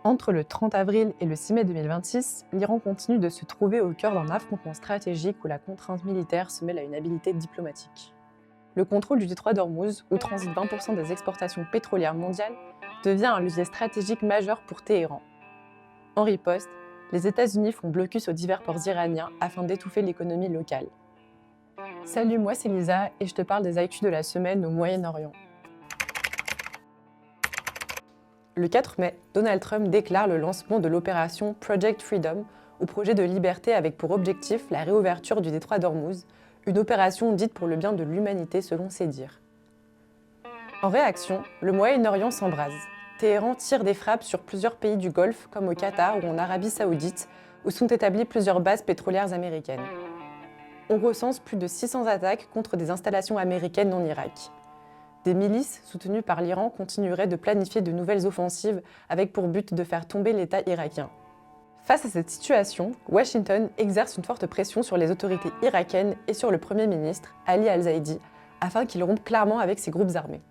Entre le 30 avril et le 6 mai 2026, l'Iran continue de se trouver au cœur d'un affrontement stratégique où la contrainte militaire se mêle à une habileté diplomatique. Le contrôle du détroit d'Ormuz, où transitent 20% des exportations pétrolières mondiales, devient un levier stratégique majeur pour Téhéran. En riposte, les États-Unis font blocus sur divers ports iraniens afin d'étouffer l'économie locale. Salut, moi c'est Lisa et je te parle des actus de la semaine au Moyen-Orient. Le 4 mai, Donald Trump déclare le lancement de l'opération Project Freedom, ou projet de liberté avec pour objectif la réouverture du détroit d'Ormuz, une opération dite pour le bien de l'humanité selon ses dires. En réaction, le Moyen-Orient s'embrase. Téhéran tire des frappes sur plusieurs pays du Golfe, comme au Qatar ou en Arabie Saoudite, où sont établies plusieurs bases pétrolières américaines. On recense plus de 600 attaques contre des installations américaines en Irak. Des milices soutenues par l'Iran continueraient de planifier de nouvelles offensives avec pour but de faire tomber l'État irakien. Face à cette situation, Washington exerce une forte pression sur les autorités irakiennes et sur le Premier ministre, Ali al-Zaidi, afin qu'il rompe clairement avec ces groupes armés.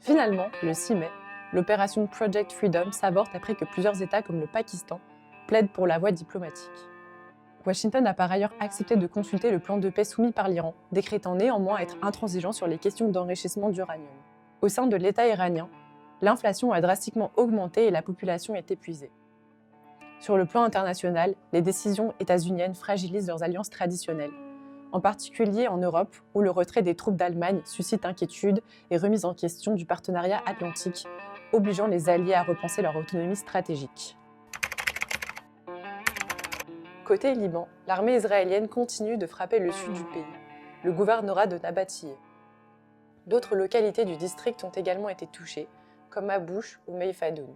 Finalement, le 6 mai, l'opération Project Freedom s'avorte après que plusieurs États comme le Pakistan plaident pour la voie diplomatique. Washington a par ailleurs accepté de consulter le plan de paix soumis par l'Iran, décrétant néanmoins être intransigeant sur les questions d'enrichissement d'uranium. Au sein de l'État iranien, l'inflation a drastiquement augmenté et la population est épuisée. Sur le plan international, les décisions états-uniennes fragilisent leurs alliances traditionnelles, en particulier en Europe, où le retrait des troupes d'Allemagne suscite inquiétude et remise en question du partenariat atlantique, obligeant les alliés à repenser leur autonomie stratégique. Côté Liban, l'armée israélienne continue de frapper le sud du pays, le gouvernorat de Nabatiyeh. D'autres localités du district ont également été touchées, comme Abouch ou Meifadoun.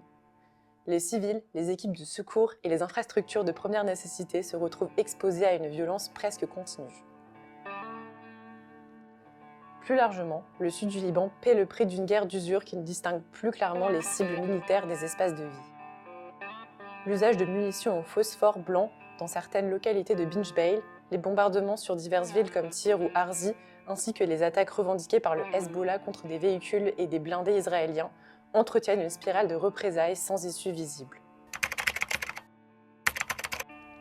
Les civils, les équipes de secours et les infrastructures de première nécessité se retrouvent exposés à une violence presque continue. Plus largement, le sud du Liban paie le prix d'une guerre d'usure qui ne distingue plus clairement les cibles militaires des espaces de vie. L'usage de munitions au phosphore blanc dans certaines localités de Binjbeil, les bombardements sur diverses villes comme Tyr ou Arzi, ainsi que les attaques revendiquées par le Hezbollah contre des véhicules et des blindés israéliens, entretiennent une spirale de représailles sans issue visible.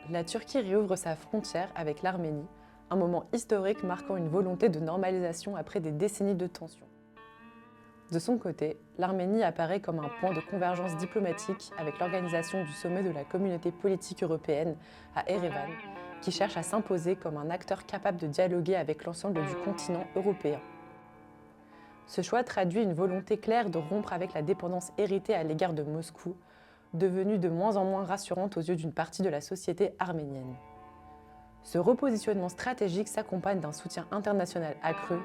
La Turquie réouvre sa frontière avec l'Arménie, un moment historique marquant une volonté de normalisation après des décennies de tensions. De son côté, l'Arménie apparaît comme un point de convergence diplomatique avec l'organisation du sommet de la communauté politique européenne à Erevan, qui cherche à s'imposer comme un acteur capable de dialoguer avec l'ensemble du continent européen. Ce choix traduit une volonté claire de rompre avec la dépendance héritée à l'égard de Moscou, devenue de moins en moins rassurante aux yeux d'une partie de la société arménienne. Ce repositionnement stratégique s'accompagne d'un soutien international accru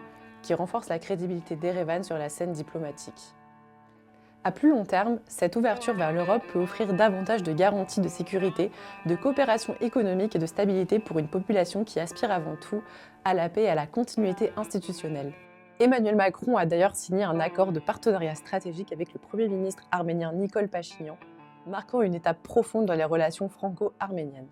qui renforce la crédibilité d'Erevan sur la scène diplomatique. À plus long terme, cette ouverture vers l'Europe peut offrir davantage de garanties de sécurité, de coopération économique et de stabilité pour une population qui aspire avant tout à la paix et à la continuité institutionnelle. Emmanuel Macron a d'ailleurs signé un accord de partenariat stratégique avec le Premier ministre arménien Nikol Pachinian, marquant une étape profonde dans les relations franco-arméniennes.